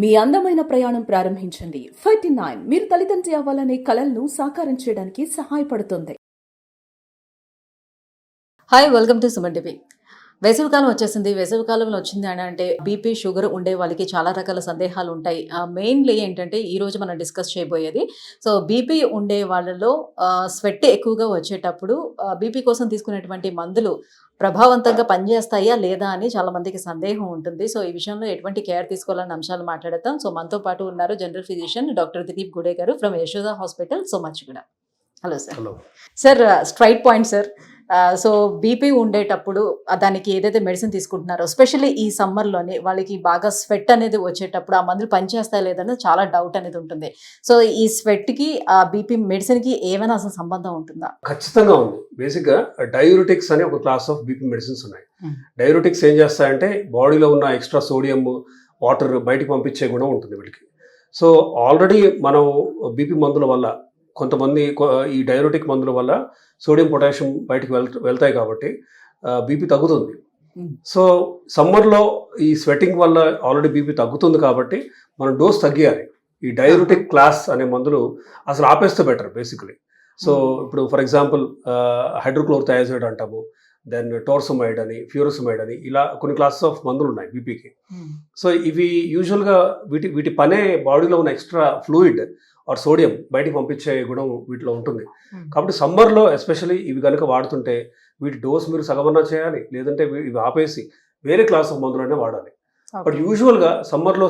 మీ అందమైన ప్రయాణం ప్రారంభించండి. 39 మీరు తల్లిదండ్రి అవ్వాలనే కలలను సాకారం చేయడానికి సహాయపడుతుంది. Hi, welcome to Suman TV. వేసవికాలం వచ్చేసింది. వేసవికాలంలో వచ్చింది అని అంటే బీపీ, షుగర్ ఉండే వాళ్ళకి చాలా రకాల సందేహాలు ఉంటాయి. మెయిన్లీ ఏంటంటే ఈరోజు మనం డిస్కస్ చేయబోయేది, సో బీపీ ఉండే వాళ్ళలో స్వెట్ ఎక్కువగా వచ్చేటప్పుడు బీపీ కోసం తీసుకునేటువంటి మందులు ప్రభావవంతంగా పనిచేస్తాయా లేదా అని చాలా మందికి సందేహం ఉంటుంది. సో ఈ విషయంలో ఎటువంటి కేర్ తీసుకోవాలన్న అంశాలు మాట్లాడతాం. సో మనతో పాటు ఉన్నారు general physician doctor Dilip Gude garu from Yashoda hospital, Somajiguda. Hello sir. Sir, straight point sir. So BP ఉండేటప్పుడు దానికి ఏదైతే మెడిసిన్ తీసుకుంటున్నారో, ఎస్పెషల్లీ ఈ సమ్మర్లోనే వాళ్ళకి బాగా స్వెట్ అనేది వచ్చేటప్పుడు ఆ మందులు పనిచేస్తాయా లేదని చాలా డౌట్ అనేది ఉంటుంది. సో ఈ స్వెట్కి ఆ బీపీ మెడిసిన్కి ఏమైనా అసలు సంబంధం ఉంటుందా? ఖచ్చితంగా ఉంది. బేసిక్గా డయూరిటిక్స్ అనే ఒక క్లాస్ ఆఫ్ బీపీ మెడిసిన్స్ ఉన్నాయి. డయూరిటిక్స్ ఏం చేస్తాయంటే బాడీలో ఉన్న ఎక్స్ట్రా సోడియం వాటర్ బయటికి పంపించే గుణం ఉంటుంది వీటికి. సో ఆల్రెడీ మనం బీపీ మందుల వల్ల కొంతమంది ఈ డయూరిటిక్ మందుల వల్ల సోడియం పొటాషియం బయటికి వెళ్తాయి కాబట్టి బీపీ తగ్గుతుంది. సో సమ్మర్లో ఈ స్వెటింగ్ వల్ల ఆల్రెడీ బీపీ తగ్గుతుంది కాబట్టి మనం డోస్ తగ్గియాలి. ఈ డయూరిటిక్ క్లాస్ అనే మందులు అసలు ఆపేస్తే బెటర్ బేసికలీ. సో ఇప్పుడు ఫర్ ఎగ్జాంపుల్ హైడ్రోక్లోరోథయాజైడ్ అంటాము, దెన్ టోర్సమైడ్ అని, ఫ్యూరోసమైడ్ అని, ఇలా కొన్ని క్లాసెస్ ఆఫ్ మందులు ఉన్నాయి బీపీకి. సో ఇవి యూజువల్గా వీటి పనే బాడీలో ఉన్న ఎక్స్ట్రా ఫ్లూయిడ్ ఆర్ సోడియం బయటికి పంపించే గుణం వీటిలో ఉంటుంది. కాబట్టి సమ్మర్లో ఎస్పెషల్లీ ఇవి కనుక వాడుతుంటే వీటి డోస్ మీరు సగమన్నా చేయాలి, లేదంటే ఇవి ఆపేసి వేరే క్లాస్ ఆఫ్ మందులనే వాడాలి. బట్ యూజువల్గా సమ్మర్లో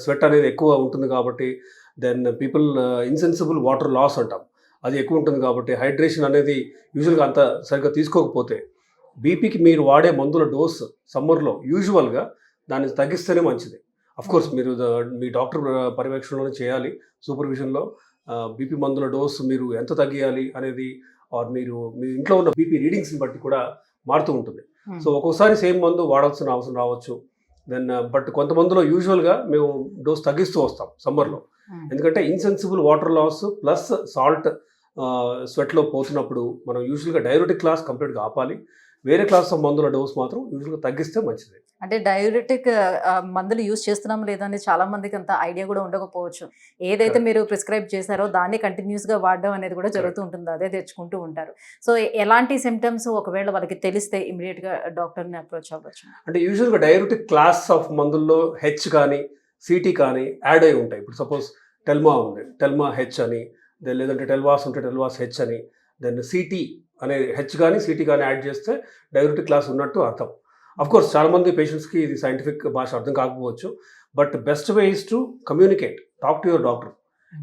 స్వెట్ అనేది ఎక్కువ ఉంటుంది కాబట్టి then people insensible water loss అంటాం, అది ఎక్కువ ఉంటుంది కాబట్టి హైడ్రేషన్ అనేది యూజువల్గా అంత సరిగ్గా తీసుకోకపోతే బీపీకి మీరు వాడే మందుల డోస్ సమ్మర్లో యూజువల్గా దాన్ని తగ్గిస్తేనే మంచిది. అఫ్కోర్స్ మీరు మీ డాక్టర్ పర్యవేక్షణలోనే చేయాలి, సూపర్విజన్లో. బీపీ మందుల డోస్ మీరు ఎంత తగ్గియాలి అనేది ఆర్ మీరు మీ ఇంట్లో ఉన్న బీపీ రీడింగ్స్ని బట్టి కూడా మారుతూ ఉంటుంది. సో ఒక్కోసారి సేమ్ మందు వాడాల్సిన అవసరం రావచ్చు. దెన్ బట్ కొంతమందిలో యూజువల్గా మేము డోస్ తగ్గిస్తూ వస్తాం సమ్మర్లో. ఎందుకంటే insensible water loss plus salt స్వెట్లో పోతున్నప్పుడు మనం యూజువల్గా డయూరిటిక్ క్లాస్ కంప్లీట్గా ఆపాలి. వేరే క్లాస్ ఆఫ్ మందుల డోస్ మాత్రం యూజువల్గా తగ్గిస్తే మంచిది. అంటే డయూరిటిక్ మందులు యూజ్ చేస్తున్నాం లేదని చాలా మందికి అంత ఐడియా కూడా ఉండకపోవచ్చు. ఏదైతే మీరు ప్రిస్క్రైబ్ చేశారో దాన్ని కంటిన్యూస్గా వాడడం అనేది కూడా జరుగుతూ ఉంటుంది, అదే తెచ్చుకుంటూ ఉంటారు. సో ఎలాంటి సిమ్టమ్స్ ఒకవేళ వాళ్ళకి తెలిస్తే ఇమీడియట్గా డాక్టర్ని అప్రోచ్ అవ్వచ్చు? అంటే యూజువల్గా డయూరిటిక్ క్లాస్ ఆఫ్ మందుల్లో హెచ్ కానీ సిటీ కానీ యాడ్ అయి ఉంటాయి. ఇప్పుడు సపోజ్ టెల్మా ఉంది, టెల్మా హెచ్ అని, లేదంటే టెల్వాస్ ఉంటే టెల్వాస్ హెచ్ అని, దెన్ సిటీ అనే హెచ్ కానీ సిటీ కానీ యాడ్ చేస్తే డయూరిటిక్ క్లాస్ ఉన్నట్టు అర్థం. అఫ్కోర్స్ చాలామంది పేషెంట్స్కి ఇది సైంటిఫిక్ భాష అర్థం కాకపోవచ్చు, but best way is to communicate, talk to your doctor.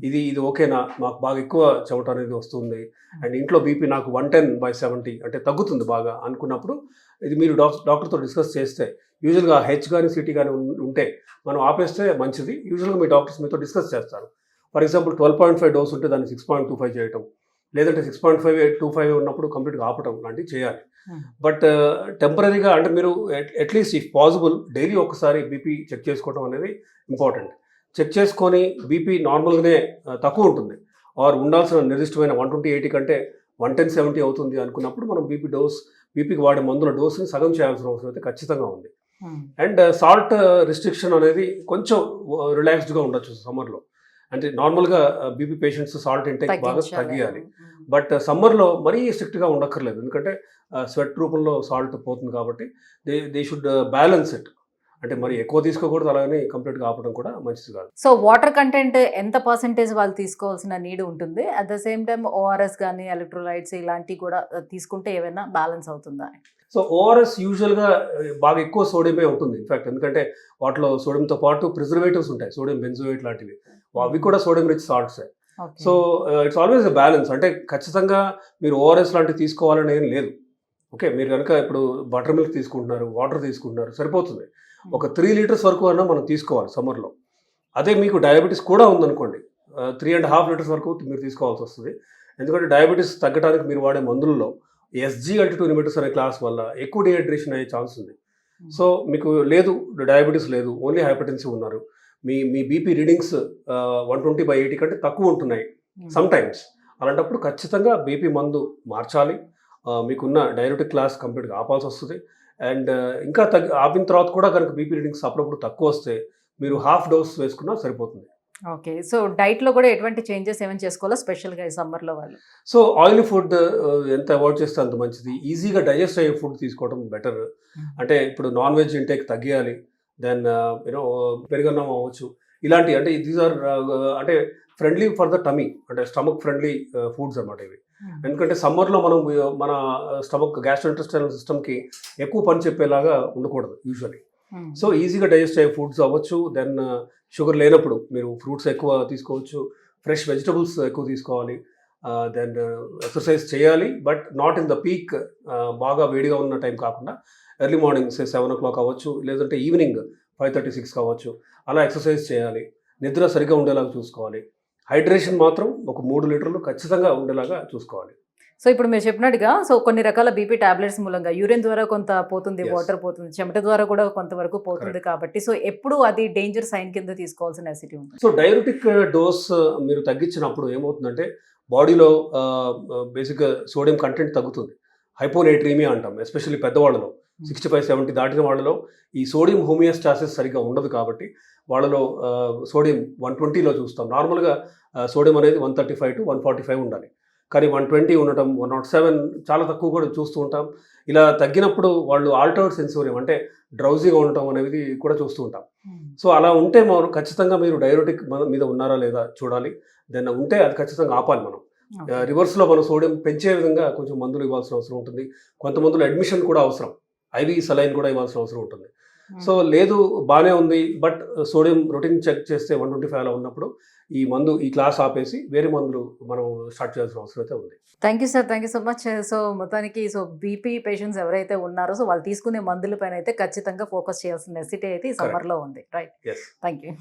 ఇది ఓకేనా, మాకు బాగా ఎక్కువ చెమట అనేది వస్తుంది అండ్ ఇంట్లో బీపీ నాకు 110/70 అంటే తగ్గుతుంది బాగా అనుకున్నప్పుడు ఇది మీరు డాక్టర్తో డిస్కస్ చేస్తే యూజువల్గా హెచ్ కానీ సిటీ కానీ ఉంటే మనం ఆపేస్తే మంచిది. యూజువల్గా మీ డాక్టర్స్ మీతో డిస్కస్ చేస్తారు. ఫర్ ఎగ్జాంపుల్ 12.5 డోస్ ఉంటే దాన్ని 6.25 చేయటం, లేదంటే 6.525 ఉన్నప్పుడు కంప్లీట్గా ఆపటం లాంటివి చేయాలి. బట్ టెంపరీగా అంటే మీరు అట్లీస్ట్ ఇఫ్ పాసిబుల్ డైలీ ఒకసారి బీపీ చెక్ చేసుకోవడం అనేది ఇంపార్టెంట్. చెక్ చేసుకొని బీపీ నార్మల్గానే తక్కువ ఉంటుంది ఆర్ ఉండాల్సిన నిర్దిష్టమైన 120/80 కంటే 110/70 అవుతుంది అనుకున్నప్పుడు మనం బీపీకి వాడే మందుల డోస్ని సగం చేయాల్సిన అవసరం అయితే ఖచ్చితంగా ఉంది. అండ్ సాల్ట్ రిస్ట్రిక్షన్ అనేది కొంచెం రిలాక్స్డ్గా ఉండొచ్చు సమ్మర్లో. అంటే నార్మల్గా బీపీ పేషెంట్స్ సాల్ట్ ఇంటేక్ బాగా తగ్గియాలి, బట్ సమ్మర్లో మరీ స్ట్రిక్ట్గా ఉండక్కర్లేదు. ఎందుకంటే స్వెట్ రూపంలో సాల్ట్ పోతుంది కాబట్టి దే షుడ్ బ్యాలెన్స్ ఇట్. అంటే మరి ఎక్కువ తీసుకోకూడదు, అలాగని కంప్లీట్గా ఆపడం కూడా మంచిది కాదు. సో వాటర్ కంటెంట్ ఎంత పర్సెంటేజ్ వాళ్ళు తీసుకోవాల్సిన నీడ్ ఉంటుంది? At the same time ORS కానీ ఎలక్ట్రోలైట్స్ ఇలాంటివి కూడా తీసుకుంటే ఏమైనా బ్యాలెన్స్ అవుతుందా? సో ఓఆర్ఎస్ యూజువల్గా బాగా ఎక్కువ సోడియమే ఉంటుంది ఇన్ఫాక్ట్, ఎందుకంటే వాటిలో సోడియంతో పాటు ప్రిజర్వేటివ్స్ ఉంటాయి, సోడియం బెంజోయేట్ లాంటివి, అవి కూడా సోడియం రిచ్ సాల్ట్సే. So it's always a balance. అంటే ఖచ్చితంగా మీరు ఓఆర్ఎస్ లాంటివి తీసుకోవాలని ఏం లేదు. ఓకే, మీరు కనుక ఇప్పుడు బటర్ మిల్క్ తీసుకుంటున్నారు, వాటర్ తీసుకుంటున్నారు, సరిపోతుంది. ఒక 3 లీటర్స్ వరకు అన్నా మనం తీసుకోవాలి సమ్మర్లో. అదే మీకు డయాబెటీస్ కూడా ఉందనుకోండి, 3.5 లీటర్స్ వరకు మీరు తీసుకోవాల్సి వస్తుంది. ఎందుకంటే డయాబెటీస్ తగ్గడానికి మీరు వాడే మందులలో SGLT2 ఇన్హిబిటర్స్ అనే క్లాస్ వల్ల ఎక్కువ డిహైడ్రేషన్ అయ్యే ఛాన్స్ ఉంది. సో మీకు లేదు, డయాబెటీస్ లేదు, ఓన్లీ హైపర్టెన్సివ్ ఉన్నారు, మీ బీపీ రీడింగ్స్ 120/80 కంటే తక్కువ ఉంటున్నాయి సమ్ టైమ్స్, అలాంటప్పుడు ఖచ్చితంగా బీపీ మందు మార్చాలి. మీకున్న డయూరిటిక్ క్లాస్ కంప్లీట్గా ఆపాల్సి వస్తుంది. అండ్ ఇంకా ఆపిన తర్వాత కూడా కనుక బీపీ రీడింగ్స్ అప్పుడప్పుడు తక్కువ వస్తే మీరు హాఫ్ డోస్ వేసుకున్నా సరిపోతుంది. ఓకే. సో డైట్‌లో కూడా ఎటువంటి చేంజెస్ ఏమైనా చేసుకోవాలా స్పెషల్‌గా ఈ సమ్మర్‌లో వాళ్ళు? సో ఆయిల్ ఫుడ్ ఎంత అవాయిడ్ చేస్తే అంత మంచిది. ఈజీగా డైజెస్ట్ అయ్యే ఫుడ్ తీసుకోవడం బెటర్. అంటే ఇప్పుడు నాన్ వెజ్ ఇంటేక్ తగ్గియాలి. దెన్ పెరుగన్నం అవ్వచ్చు. ఇలాంటి అంటే దీస్ ఆర్ అంటే ఫ్రెండ్లీ ఫర్ ద టమీ, అంటే స్టమక్ ఫ్రెండ్లీ ఫుడ్స్ అన్నమాట ఇవి. ఎందుకంటే సమ్మర్లో మనం మన స్టమక్ గ్యాస్ట్రోఇంటెస్టైనల్ సిస్టమ్కి ఎక్కువ పని చెప్పేలాగా ఉండకూడదు యూజువల్లీ. సో ఈజీగా డైజెస్ట్ అయ్యే ఫుడ్స్ అవ్వచ్చు. దెన్ షుగర్ లేనప్పుడు మీరు ఫ్రూట్స్ ఎక్కువ తీసుకోవచ్చు, ఫ్రెష్ వెజిటబుల్స్ ఎక్కువ తీసుకోవాలి. దెన్ ఎక్సర్సైజ్ చేయాలి, but not in the peak. బాగా వేడిగా ఉన్న టైం కాకుండా ఎర్లీ మార్నింగ్ 7 o'clock అవ్వచ్చు, లేదంటే ఈవినింగ్ 5:36 కావచ్చు. అలా ఎక్సర్సైజ్ చేయాలి. నిద్ర సరిగ్గా ఉండేలాగా చూసుకోవాలి. హైడ్రేషన్ మాత్రం ఒక 3 లీటర్లు ఖచ్చితంగా ఉండేలాగా చూసుకోవాలి. సో ఇప్పుడు మీరు చెప్పినట్టుగా కొన్ని రకాల బీపీ టాబ్లెట్స్ మూలంగా యూరిన్ ద్వారా కొంత పోతుంది, Yes. వాటర్ పోతుంది, చెమట ద్వారా కూడా కొంతవరకు పోతుంది కాబట్టి సో ఎప్పుడు అది డేంజర్ సైన్ కింద తీసుకోవాల్సిన నెసిటీ ఉంటుంది. సో డైరెటిక్ డోస్ మీరు తగ్గించినప్పుడు ఏమవుతుందంటే బాడీలో బేసిక్గా సోడియం కంటెంట్ తగ్గుతుంది. హైపోనైట్రీమియా అంటాం, ఎస్పెషల్లీ పెద్దవాళ్ళలో 65-70 దాటిన వాళ్ళలో ఈ సోడియం హోమియోస్టాసిస్ సరిగ్గా ఉండదు. కాబట్టి వాళ్ళలో సోడియం 120లో చూస్తాం. నార్మల్గా సోడియం అనేది 135 to 145 ఉండాలి, కానీ 120 ఉండటం, 107 చాలా తక్కువ కూడా చూస్తూ ఉంటాం. ఇలా తగ్గినప్పుడు వాళ్ళు ఆల్టర్డ్ సెన్సోరియం అంటే డ్రౌజీగా ఉండటం అనేది కూడా చూస్తూ ఉంటాం. సో అలా ఉంటే మనం ఖచ్చితంగా మీరు డైరెటిక్ మీద ఉన్నారా లేదా చూడాలి. దెన్ ఉంటే అది ఖచ్చితంగా ఆపాలి మనం. రివర్స్లో మనం సోడియం పెంచే విధంగా కొంచెం మందులు ఇవ్వాల్సిన అవసరం ఉంటుంది. కొంత మందులు అడ్మిషన్ కూడా అవసరం, ఐవీ సలైన్ కూడా ఇవ్వాల్సిన అవసరం ఉంటుంది. సో లేదు బాగానే ఉంది, బట్ సోడియం రొటీన్ చెక్ చేస్తే 125 అలా ఉన్నప్పుడు ఈ క్లాస్ ఆపేసి వేరే మందులు మనం స్టార్ట్ చేయాల్సిన అవసరం అయితే ఉంది. Thank you sir, thank you so much. So మొత్తానికి బీపీ పేషెంట్స్ ఎవరైతే ఉన్నారో సో వాళ్ళు తీసుకునే మందుల పైన అయితే ఖచ్చితంగా ఫోకస్ చేయాల్సిన నెసిటీ అయితే ఈ సమ్మర్లో ఉంది. Right, yes. Thank you.